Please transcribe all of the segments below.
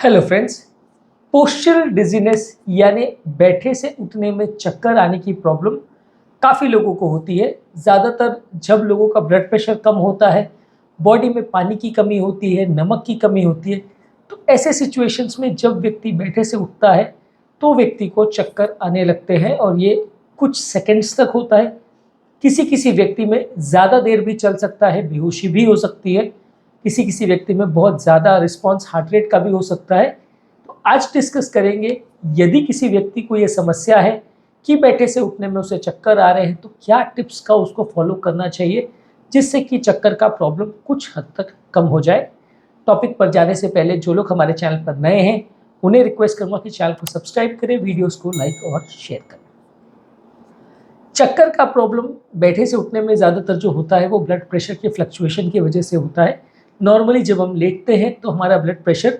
Hello friends. Postural dizziness यानी बैठे से उठने में चक्कर आने की प्रॉब्लम काफ़ी लोगों को होती है। ज़्यादातर जब लोगों का ब्लड प्रेशर कम होता है, बॉडी में पानी की कमी होती है, नमक की कमी होती है, तो ऐसे सिचुएशंस में जब व्यक्ति बैठे से उठता है तो व्यक्ति को चक्कर आने लगते हैं और ये कुछ सेकंड्स तक होता है। किसी किसी व्यक्ति में ज़्यादा देर भी चल सकता है, बेहोशी भी हो सकती है। किसी किसी व्यक्ति में बहुत ज़्यादा रिस्पॉन्स हार्ट रेट का भी हो सकता है। तो आज डिस्कस करेंगे, यदि किसी व्यक्ति को ये समस्या है कि बैठे से उठने में उसे चक्कर आ रहे हैं तो क्या टिप्स का उसको फॉलो करना चाहिए जिससे कि चक्कर का प्रॉब्लम कुछ हद तक कम हो जाए। टॉपिक पर जाने से पहले जो लोग हमारे चैनल पर नए हैं उन्हें रिक्वेस्ट करूँगा कि चैनल को सब्सक्राइब करें, वीडियोज़ को लाइक और शेयर करें। चक्कर का प्रॉब्लम बैठे से उठने में ज़्यादातर जो होता है वो ब्लड प्रेशर के फ्लक्चुएशन की वजह से होता है। नॉर्मली जब हम लेटते हैं तो हमारा ब्लड प्रेशर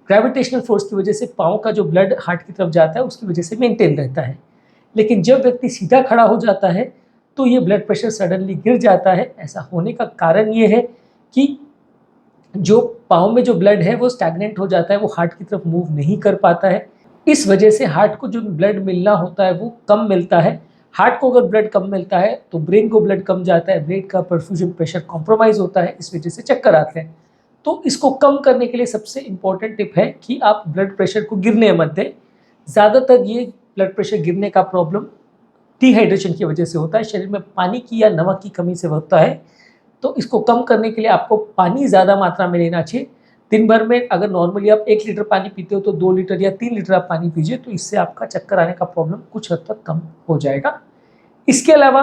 ग्रेविटेशनल फोर्स की वजह से पाँव का जो ब्लड हार्ट की तरफ जाता है उसकी वजह से मेंटेन रहता है। लेकिन जब व्यक्ति सीधा खड़ा हो जाता है तो ये ब्लड प्रेशर सडनली गिर जाता है। ऐसा होने का कारण ये है कि जो पाँव में जो ब्लड है वो स्टैग्नेंट हो जाता है, वो हार्ट की तरफ मूव नहीं कर पाता है। इस वजह से हार्ट को जो ब्लड मिलना होता है वो कम मिलता है। हार्ट को अगर ब्लड कम मिलता है तो ब्रेन को ब्लड कम जाता है, ब्रेन का परफ्यूजन प्रेशर कॉम्प्रोमाइज़ होता है, इस वजह से चक्कर आते हैं। तो इसको कम करने के लिए सबसे इम्पॉर्टेंट टिप है कि आप ब्लड प्रेशर को गिरने मत दें। ज़्यादातर ये ब्लड प्रेशर गिरने का प्रॉब्लम डिहाइड्रेशन की वजह से होता है, शरीर में पानी की या नमक की कमी से होता है। तो इसको कम करने के लिए आपको पानी ज़्यादा मात्रा में लेना चाहिए। दिन भर में अगर नॉर्मली आप 1 लीटर पानी पीते हो तो 2 लीटर या 3 लीटर आप पानी पीजिए, तो इससे आपका चक्कर आने का प्रॉब्लम कुछ हद तक कम हो जाएगा। इसके अलावा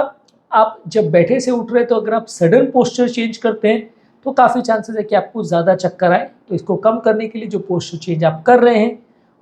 आप जब बैठे से उठ रहे हैं तो अगर आप सडन पोस्चर चेंज करते हैं तो काफ़ी चांसेस है कि आपको ज़्यादा चक्कर आए। तो इसको कम करने के लिए जो पोस्चर चेंज आप कर रहे हैं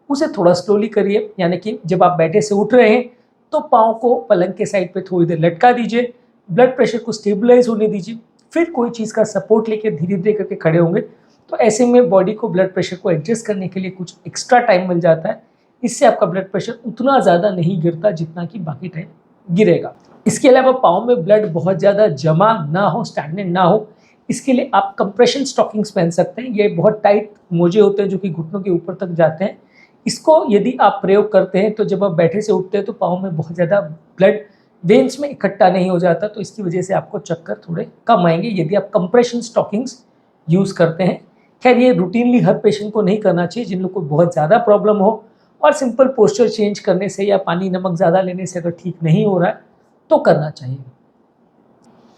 उसे थोड़ा स्लोली करिए। यानी कि जब आप बैठे से उठ रहे हैं तो पाँव को पलंग के साइड पे थोड़ी देर लटका दीजिए, ब्लड प्रेशर को स्टेबलाइज होने दीजिए, फिर कोई चीज़ का सपोर्ट लेके धीरे धीरे करके खड़े होंगे। तो ऐसे में बॉडी को ब्लड प्रेशर को एडजस्ट करने के लिए कुछ एक्स्ट्रा टाइम मिल जाता है। इससे आपका ब्लड प्रेशर उतना ज़्यादा नहीं गिरता जितना कि बाकी टाइम गिरेगा। इसके अलावा पाँव में ब्लड बहुत ज़्यादा जमा ना हो, स्टैग्नेंट ना हो, इसके लिए आप कंप्रेशन स्टॉकिंग्स पहन सकते हैं। ये बहुत टाइट मोजे होते हैं जो कि घुटनों के ऊपर तक जाते हैं। इसको यदि आप प्रयोग करते हैं तो जब आप बैठे से उठते हैं तो पाँव में बहुत ज़्यादा ब्लड वेन्स में इकट्ठा नहीं हो जाता, तो इसकी वजह से आपको चक्कर थोड़े कम आएंगे यदि आप कंप्रेशन स्टॉकिंग्स यूज़ करते हैं। खैर ये रूटीनली हर पेशेंट को नहीं करना चाहिए। जिन लोग को बहुत ज़्यादा प्रॉब्लम हो और सिंपल पोस्चर चेंज करने से या पानी नमक ज़्यादा लेने से अगर ठीक नहीं हो रहा है तो करना चाहिए।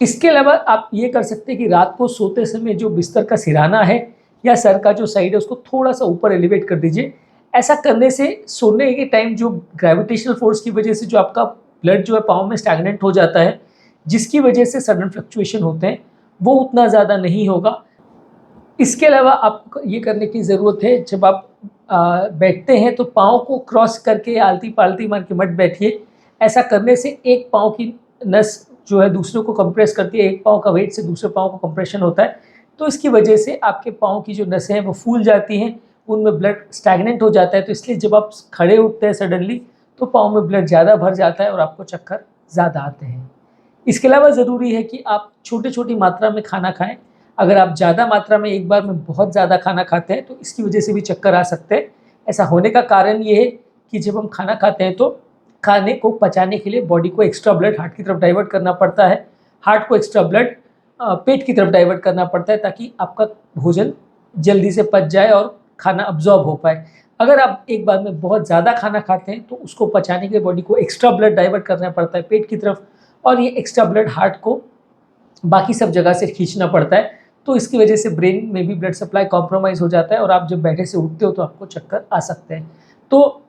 इसके अलावा आप ये कर सकते हैं कि रात को सोते समय जो बिस्तर का सिरहाना है या सर का जो साइड है उसको थोड़ा सा ऊपर एलिवेट कर दीजिए। ऐसा करने से सोने के टाइम जो ग्रेविटेशनल फोर्स की वजह से जो आपका ब्लड जो है पाँव में स्टैग्नेंट हो जाता है, जिसकी वजह से सडन फ्लक्चुएशन होते हैं, वो उतना ज़्यादा नहीं होगा। इसके अलावा आपको ये करने की ज़रूरत है, जब आप बैठते हैं तो पाँव को क्रॉस करके आलती पालती मार के मत बैठिए। ऐसा करने से एक पाँव की नस जो है दूसरे को कंप्रेस करती है, एक पाँव का वेट से दूसरे पाँव को कंप्रेशन होता है, तो इसकी वजह से आपके पाँव की जो नसें हैं वो फूल जाती हैं, उनमें ब्लड स्टैग्नेंट हो जाता है। तो इसलिए जब आप खड़े उठते हैं सडनली तो पाँव में ब्लड ज़्यादा भर जाता है और आपको चक्कर ज़्यादा आते हैं। इसके अलावा ज़रूरी है कि आप छोटी छोटी मात्रा में खाना खाएँ। अगर आप ज़्यादा मात्रा में एक बार में बहुत ज़्यादा खाना खाते हैं तो इसकी वजह से भी चक्कर आ सकते हैं। ऐसा होने का कारण ये है कि जब हम खाना खाते हैं तो खाने को पचाने के लिए बॉडी को एक्स्ट्रा ब्लड हार्ट की तरफ डाइवर्ट करना पड़ता है, हार्ट को एक्स्ट्रा ब्लड पेट की तरफ डाइवर्ट करना पड़ता है ताकि आपका भोजन जल्दी से पच जाए और खाना अब्जॉर्ब हो पाए। अगर आप एक बार में बहुत ज़्यादा खाना खाते हैं तो उसको पचाने के लिए बॉडी को एक्स्ट्रा ब्लड डाइवर्ट करना पड़ता है पेट की तरफ, और ये एक्स्ट्रा ब्लड हार्ट को बाकी सब जगह से खींचना पड़ता है। तो इसकी वजह से ब्रेन में भी ब्लड सप्लाई कॉम्प्रोमाइज़ हो जाता है और आप जब बैठे से उठते हो तो आपको चक्कर आ सकते हैं। तो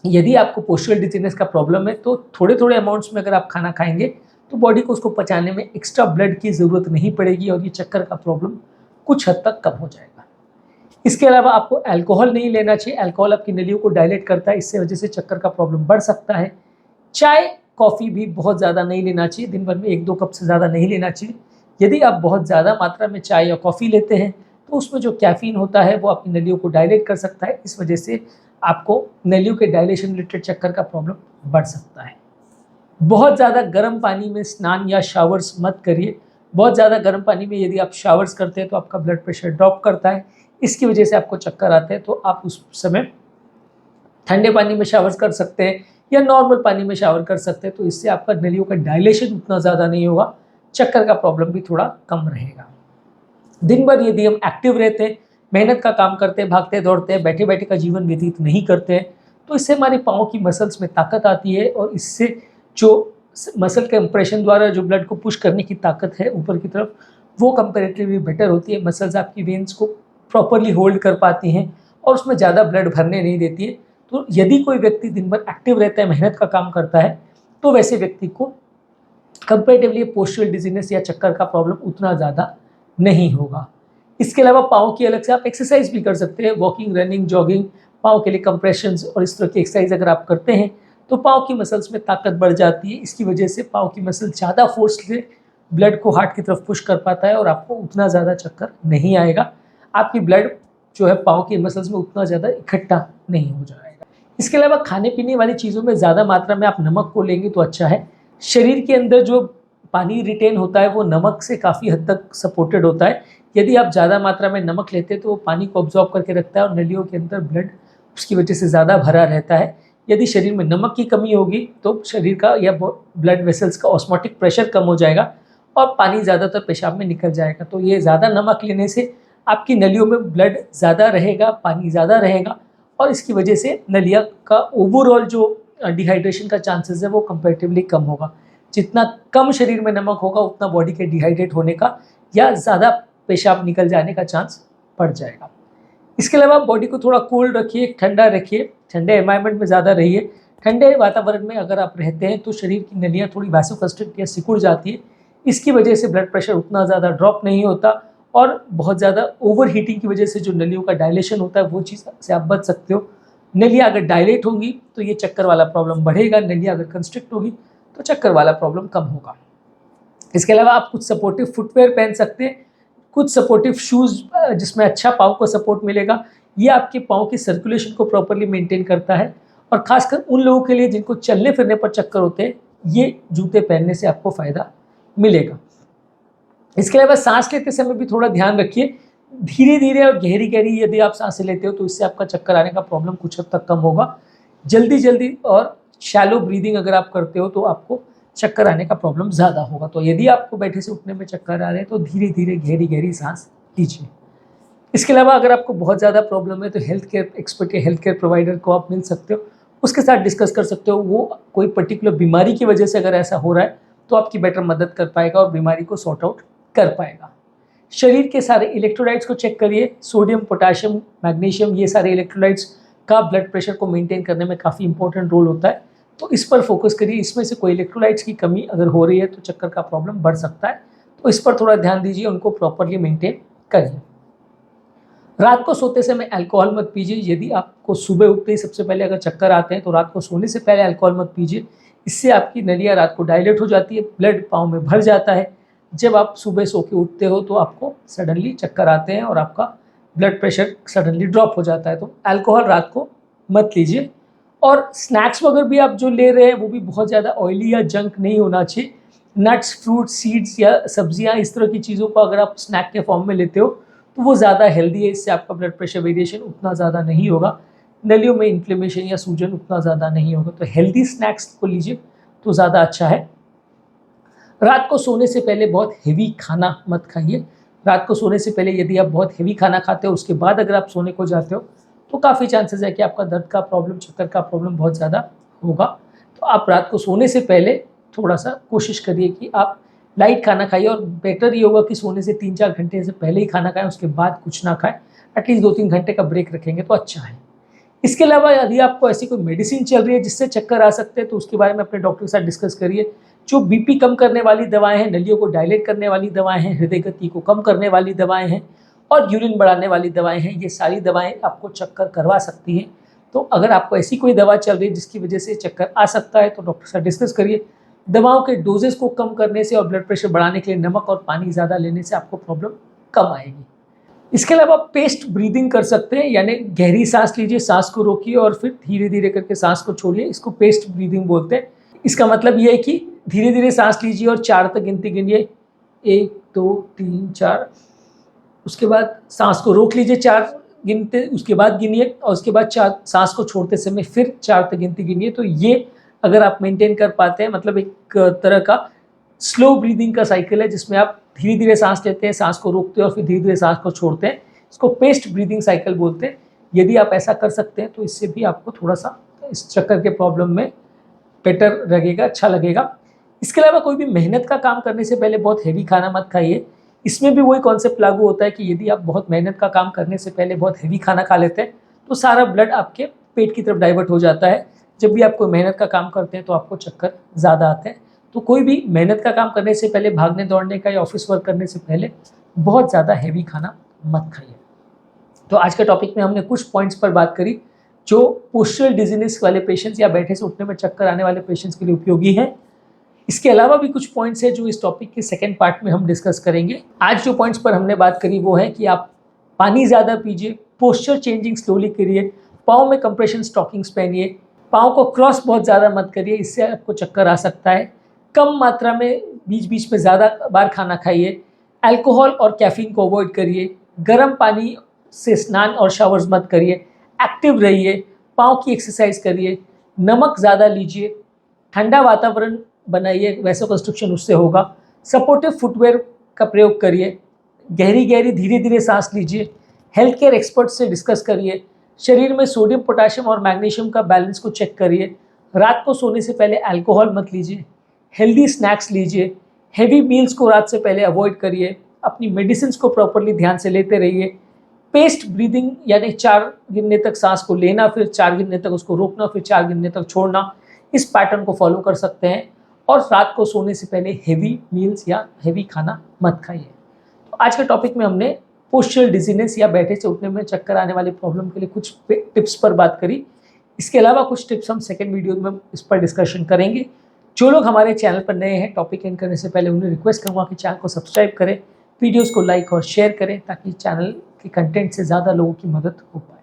यदि आपको पोस्चरल डिजीनेस का प्रॉब्लम है तो थोड़े थोड़े अमाउंट्स में अगर आप खाना खाएंगे तो बॉडी को उसको पचाने में एक्स्ट्रा ब्लड की ज़रूरत नहीं पड़ेगी और ये चक्कर का प्रॉब्लम कुछ हद तक कम हो जाएगा। इसके अलावा आपको अल्कोहल नहीं लेना चाहिए। अल्कोहल आपकी नलियों को डायलेट करता है, इससे वजह से चक्कर का प्रॉब्लम बढ़ सकता है। चाय कॉफ़ी भी बहुत ज़्यादा नहीं लेना चाहिए, दिन भर में 1-2 कप से ज़्यादा नहीं लेना चाहिए। यदि आप बहुत ज़्यादा मात्रा में चाय या कॉफ़ी लेते हैं तो उसमें जो कैफ़ीन होता है वो आपकी नलियों को डायलेट कर सकता है, इस वजह से आपको नलियों के डायलेशन रिलेटेड चक्कर का प्रॉब्लम बढ़ सकता है। बहुत ज़्यादा गर्म पानी में स्नान या शावर्स मत करिए। बहुत ज़्यादा गर्म पानी में यदि आप शावर्स करते हैं तो आपका ब्लड प्रेशर ड्रॉप करता है, इसकी वजह से आपको चक्कर आते हैं, तो आप उस समय ठंडे पानी में शावर कर सकते हैं या नॉर्मल पानी में शावर कर सकते हैं। तो इससे आपका नलियों का डायलेशन उतना ज़्यादा नहीं होगा, चक्कर का प्रॉब्लम भी थोड़ा कम रहेगा। दिन भर यदि हम एक्टिव रहते हैं, मेहनत का काम करते हैं, भागते दौड़ते हैं, बैठे बैठे का जीवन व्यतीत नहीं करते हैं, तो इससे हमारे पाँव की मसल्स में ताकत आती है और इससे जो मसल कंप्रेशन द्वारा जो ब्लड को पुश करने की ताकत है ऊपर की तरफ, वो कंपैरेटिवली बेटर होती है। मसल्स आपकी वेन्स को प्रॉपरली होल्ड कर पाती हैं और उसमें ज़्यादा ब्लड भरने नहीं देती है। तो यदि कोई व्यक्ति दिन भर एक्टिव रहता है, मेहनत का काम करता है, तो वैसे व्यक्ति को कंपैरेटिवली पोस्चरल डिजीनेस या चक्कर का प्रॉब्लम उतना ज़्यादा नहीं होगा। इसके अलावा पाँव की अलग से आप एक्सरसाइज भी कर सकते हैं, वॉकिंग, रनिंग, जॉगिंग, पाँव के लिए कंप्रेशंस और इस तरह की एक्सरसाइज अगर आप करते हैं तो पाँव की मसल्स में ताकत बढ़ जाती है। इसकी वजह से पाँव की मसल ज़्यादा फोर्स से ब्लड को हार्ट की तरफ पुश कर पाता है और आपको उतना ज़्यादा चक्कर नहीं आएगा। आपकी ब्लड जो है पाँव की मसल्स में उतना ज़्यादा इकट्ठा नहीं हो जाएगा। इसके अलावा खाने पीने वाली चीज़ों में ज़्यादा मात्रा में आप नमक को लेंगे तो अच्छा है। शरीर के अंदर जो पानी रिटेन होता है वो नमक से काफ़ी हद तक सपोर्टेड होता है। यदि आप ज़्यादा मात्रा में नमक लेते हैं तो वो पानी को ऑब्जॉर्ब करके रखता है और नलियों के अंदर ब्लड उसकी वजह से ज़्यादा भरा रहता है। यदि शरीर में नमक की कमी होगी तो शरीर का या ब्लड वेसल्स का ऑस्मोटिक प्रेशर कम हो जाएगा और पानी ज़्यादातर पेशाब में निकल जाएगा। तो ये ज़्यादा नमक लेने से आपकी नलियों में ब्लड ज़्यादा रहेगा, पानी ज़्यादा रहेगा और इसकी वजह से नलिया का ओवरऑल जो डिहाइड्रेशन का चांसेस है वो कंपैरेटिवली कम होगा। जितना कम शरीर में नमक होगा उतना बॉडी के डिहाइड्रेट होने का या ज़्यादा पेशाब निकल जाने का चांस बढ़ जाएगा। इसके अलावा बॉडी को थोड़ा कोल्ड रखिए, ठंडा रखिए, ठंडे एनवायरनमेंट में ज़्यादा रहिए। ठंडे वातावरण में अगर आप रहते हैं तो शरीर की नलियाँ थोड़ी वैसोकंस्ट्रिक्ट या सिकुड़ जाती है। इसकी वजह से ब्लड प्रेशर उतना ज़्यादा ड्रॉप नहीं होता और बहुत ज़्यादा ओवर हीटिंग की वजह से जो नलियों का डायलेशन होता है वो चीज़ से आप बच सकते हो। नलियाँ अगर डायलेट होंगी तो ये चक्कर वाला प्रॉब्लम बढ़ेगा, नलियाँ अगर कंस्ट्रिक्ट होगी तो चक्कर वाला प्रॉब्लम कम होगा। इसके अलावा आप कुछ सपोर्टिव फुटवेयर पहन सकते हैं, कुछ सपोर्टिव शूज़ जिसमें अच्छा पाँव को सपोर्ट मिलेगा। ये आपके पाँव की सर्कुलेशन को प्रॉपर्ली मेंटेन करता है और ख़ासकर उन लोगों के लिए जिनको चलने फिरने पर चक्कर होते हैं, ये जूते पहनने से आपको फ़ायदा मिलेगा। इसके अलावा सांस लेते समय भी थोड़ा ध्यान रखिए। धीरे धीरे और गहरी गहरी यदि आप सांसें लेते हो तो इससे आपका चक्कर आने का प्रॉब्लम कुछ हद तक कम होगा। जल्दी जल्दी और शैलो ब्रीदिंग अगर आप करते हो तो आपको चक्कर आने का प्रॉब्लम ज़्यादा होगा। तो यदि आपको बैठे से उठने में चक्कर आ रहे हैं तो धीरे धीरे गहरी गहरी सांस लीजिए। इसके अलावा अगर आपको बहुत ज़्यादा प्रॉब्लम है तो हेल्थ केयर एक्सपर्ट या हेल्थ केयर प्रोवाइडर को आप मिल सकते हो, उसके साथ डिस्कस कर सकते हो। वो कोई पर्टिकुलर बीमारी की वजह से अगर ऐसा हो रहा है तो आपकी बेटर मदद कर पाएगा और बीमारी को सॉर्ट आउट कर पाएगा। शरीर के सारे इलेक्ट्रोलाइट्स को चेक करिए, सोडियम, पोटाशियम, मैग्नीशियम, ये सारे इलेक्ट्रोलाइट्स का ब्लड प्रेशर को मेंटेन करने में काफ़ी इंपॉर्टेंट रोल होता है। तो इस पर फोकस करिए। इसमें से कोई इलेक्ट्रोलाइट्स की कमी अगर हो रही है तो चक्कर का प्रॉब्लम बढ़ सकता है, तो इस पर थोड़ा ध्यान दीजिए, उनको प्रॉपरली मेंटेन करिए। रात को सोते समय अल्कोहल मत पीजिए। यदि आपको सुबह उठते ही सबसे पहले अगर चक्कर आते हैं तो रात को सोने से पहले अल्कोहल मत पीजिए। इससे आपकी नलियाँ रात को डायलेट हो जाती है, ब्लड पाँव में भर जाता है। जब आप सुबह सो के उठते हो तो आपको सडनली चक्कर आते हैं और आपका ब्लड प्रेशर सडनली ड्रॉप हो जाता है। तो अल्कोहल रात को मत लीजिए। और स्नैक्स वगैरह भी आप जो ले रहे हैं वो भी बहुत ज़्यादा ऑयली या जंक नहीं होना चाहिए। नट्स, फ्रूट, सीड्स या सब्जियां, इस तरह की चीज़ों को अगर आप स्नैक के फॉर्म में लेते हो तो वो ज़्यादा हेल्दी है। इससे आपका ब्लड प्रेशर वेरिएशन उतना ज़्यादा नहीं होगा, नलियों में इन्फ्लेमेशन या सूजन उतना ज़्यादा नहीं होगा। तो हेल्दी स्नैक्स को लीजिए तो ज़्यादा अच्छा है। रात को सोने से पहले बहुत हेवी खाना मत खाइए। रात को सोने से पहले यदि आप बहुत हेवी खाना खाते हो उसके बाद अगर आप सोने को जाते हो तो काफ़ी चांसेस है कि आपका दर्द का प्रॉब्लम, चक्कर का प्रॉब्लम बहुत ज़्यादा होगा। तो आप रात को सोने से पहले थोड़ा सा कोशिश करिए कि आप लाइट खाना खाइए और बेटर ये होगा कि सोने से 3-4 घंटे से पहले ही खाना खाएं, उसके बाद कुछ ना खाएं। एटलीस्ट 2-3 घंटे का ब्रेक रखेंगे तो अच्छा है। इसके अलावा यदि आपको ऐसी कोई मेडिसिन चल रही है जिससे चक्कर आ सकते हैं तो उसके बारे में अपने डॉक्टर के साथ डिस्कस करिए। जो बीपी कम करने वाली दवाएं हैं, नलियों को डायलेट करने वाली दवाएं हैं, हृदय गति को कम करने वाली दवाएं हैं और यूरिन बढ़ाने वाली दवाएं हैं, ये सारी दवाएं आपको चक्कर करवा सकती हैं। तो अगर आपको ऐसी कोई दवा चल रही है जिसकी वजह से चक्कर आ सकता है तो डॉक्टर के साथ डिस्कस करिए। दवाओं के डोजेस को कम करने से और ब्लड प्रेशर बढ़ाने के लिए नमक और पानी ज़्यादा लेने से आपको प्रॉब्लम कम आएगी। इसके अलावा आप पेस्ट ब्रीदिंग कर सकते हैं, यानी गहरी सांस लीजिए, सांस को रोकिए और फिर धीरे धीरे करके सांस को छोड़िए। इसको पेस्ट ब्रीदिंग बोलते हैं। इसका मतलब ये है कि धीरे धीरे सांस लीजिए और 4 तक गिनती गिनिए, 1, 2, 3, 4 उसके बाद सांस को रोक लीजिए 4 गिनते, उसके बाद गिनिए और उसके बाद 4 सांस को छोड़ते समय फिर 4 तक गिनती गिनिए। तो ये अगर आप मेंटेन कर पाते हैं, मतलब एक तरह का स्लो ब्रीदिंग का साइकिल है जिसमें आप धीरे धीरे सांस लेते हैं, सांस को रोकते हैं और फिर धीरे धीरे सांस को छोड़ते हैं। इसको पेस्ट ब्रीदिंग साइकिल बोलते हैं। यदि आप ऐसा कर सकते हैं तो इससे भी आपको थोड़ा सा इस चक्कर के प्रॉब्लम में बेटर लगेगा, अच्छा लगेगा। इसके अलावा कोई भी मेहनत का काम करने से पहले बहुत हैवी खाना मत खाइए। इसमें भी वही कॉन्सेप्ट लागू होता है कि यदि आप बहुत मेहनत का काम करने से पहले बहुत हैवी खाना खा लेते हैं तो सारा ब्लड आपके पेट की तरफ डाइवर्ट हो जाता है। जब भी आप कोई मेहनत का काम करते हैं तो आपको चक्कर ज़्यादा आते हैं। तो कोई भी मेहनत का काम करने से पहले, भागने दौड़ने का या ऑफिस वर्क करने से पहले बहुत ज़्यादा हैवी खाना मत खाइए। तो आज के टॉपिक में हमने कुछ पॉइंट्स पर बात करी जो पोस्चरल डिजीनेस वाले पेशेंट्स या बैठे से उठने में चक्कर आने वाले पेशेंट्स के लिए उपयोगी हैं। इसके अलावा भी कुछ पॉइंट्स हैं जो इस टॉपिक के सेकंड पार्ट में हम डिस्कस करेंगे। आज जो पॉइंट्स पर हमने बात करी वो है कि आप पानी ज़्यादा पीजिए, पोस्चर चेंजिंग स्लोली करिए, पाँव में कंप्रेशन स्टॉकिंग्स पहनिए, पाँव को क्रॉस बहुत ज़्यादा मत करिए, इससे आपको चक्कर आ सकता है। कम मात्रा में बीच बीच में ज़्यादा बार खाना खाइए, अल्कोहल और कैफीन को अवॉइड करिए, गर्म पानी से स्नान और शावर्स मत करिए, एक्टिव रहिए, पाँव की एक्सरसाइज करिए, नमक ज़्यादा लीजिए, ठंडा वातावरण बनाइए, वैसे कंस्ट्रक्शन उससे होगा, सपोर्टिव फुटवेयर का प्रयोग करिए, गहरी गहरी धीरे धीरे सांस लीजिए, हेल्थ केयर एक्सपर्ट से डिस्कस करिए, शरीर में सोडियम, पोटाशियम और मैग्नीशियम का बैलेंस को चेक करिए, रात को सोने से पहले अल्कोहल मत लीजिए, हेल्दी स्नैक्स लीजिए, हेवी मील्स को रात से पहले अवॉइड करिए, अपनी मेडिसिन को प्रॉपरली ध्यान से लेते रहिए, पेस्ट ब्रीदिंग यानी 4 गिनने तक सांस को लेना, फिर 4 गिनने तक उसको रोकना, फिर 4 गिनने तक छोड़ना, इस पैटर्न को फॉलो कर सकते हैं। और रात को सोने से पहले हेवी मील्स या हेवी खाना मत खाइए। तो आज के टॉपिक में हमने पोस्चरल डिजीनेस या बैठे से उठने में चक्कर आने वाले प्रॉब्लम के लिए कुछ टिप्स पर बात करी। इसके अलावा कुछ टिप्स हम सेकेंड वीडियो में इस पर डिस्कशन करेंगे। जो लोग हमारे चैनल पर नए हैं, टॉपिक एंड करने से पहले उन्हें रिक्वेस्ट करूँगा कि चैनल को सब्सक्राइब करें, वीडियोज़ को लाइक और शेयर करें ताकि चैनल के कंटेंट से ज़्यादा लोगों की मदद हो पाए।